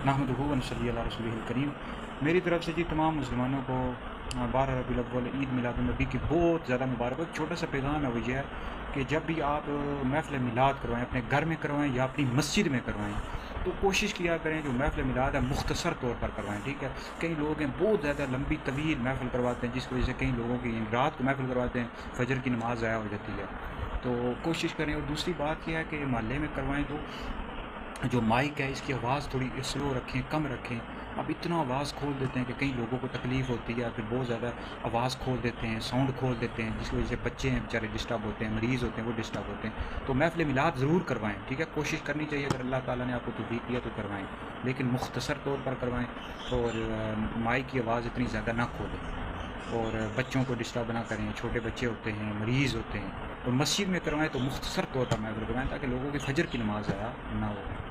नहमदुहु व नसल्ली अला रसूलिहिल करीम। मेरी तरफ से जी तमाम मुसलमानों को 12 रबीउल अव्वल ईद मिलादुन्नबी की बहुत ज़्यादा मुबारक हो। छोटा सा पैगाम है वो ये है कि जब भी आप महफ़िल मिलाद करवाएं, अपने घर में करवाएं या अपनी मस्जिद में करवाएं, तो कोशिश किया करें जो महफ़िल मिलाद है मुख्तसर तौर पर करवाएं, ठीक है। कई लोग हैं बहुत ज़्यादा लंबी तवील महफ़िल करवाते हैं, जिसकी वजह से कई लोगों की रात को महफ़िल करवाते हैं, फजर की नमाज़ ज़ाया हो जाती है। तो कोशिश करें। और दूसरी बात यह है कि मोहल्ले में करवाएं तो जो माइक है इसकी आवाज़ थोड़ी स्लो रखें, कम रखें। अब इतना आवाज़ खोल देते हैं कि कई लोगों को तकलीफ़ होती है, फिर बहुत ज़्यादा आवाज़ खोल देते हैं, साउंड खोल देते हैं, जिसकी वजह से बच्चे हैं बेचारे डिस्टर्ब होते हैं, मरीज़ होते हैं वो डिस्टर्ब होते हैं। तो महफ़िल मिलाद ज़रूर करवाएं, ठीक है। कोशिश करनी चाहिए, अगर अल्लाह ताला ने आपको तौफ़ीक़ दिया तो करवाएं, लेकिन मुख्तसर तौर पर करवाएं और माइक की आवाज़ इतनी ज़्यादा ना खोलें और बच्चों को डिस्टर्ब ना करें। छोटे बच्चे होते हैं, मरीज़ होते हैं। और मस्जिद में करवाएं तो मुख्तसर तौर पर महफ़िल करवाएं ताकि लोगों की फजर की नमाज़ ज़ाया ना हो।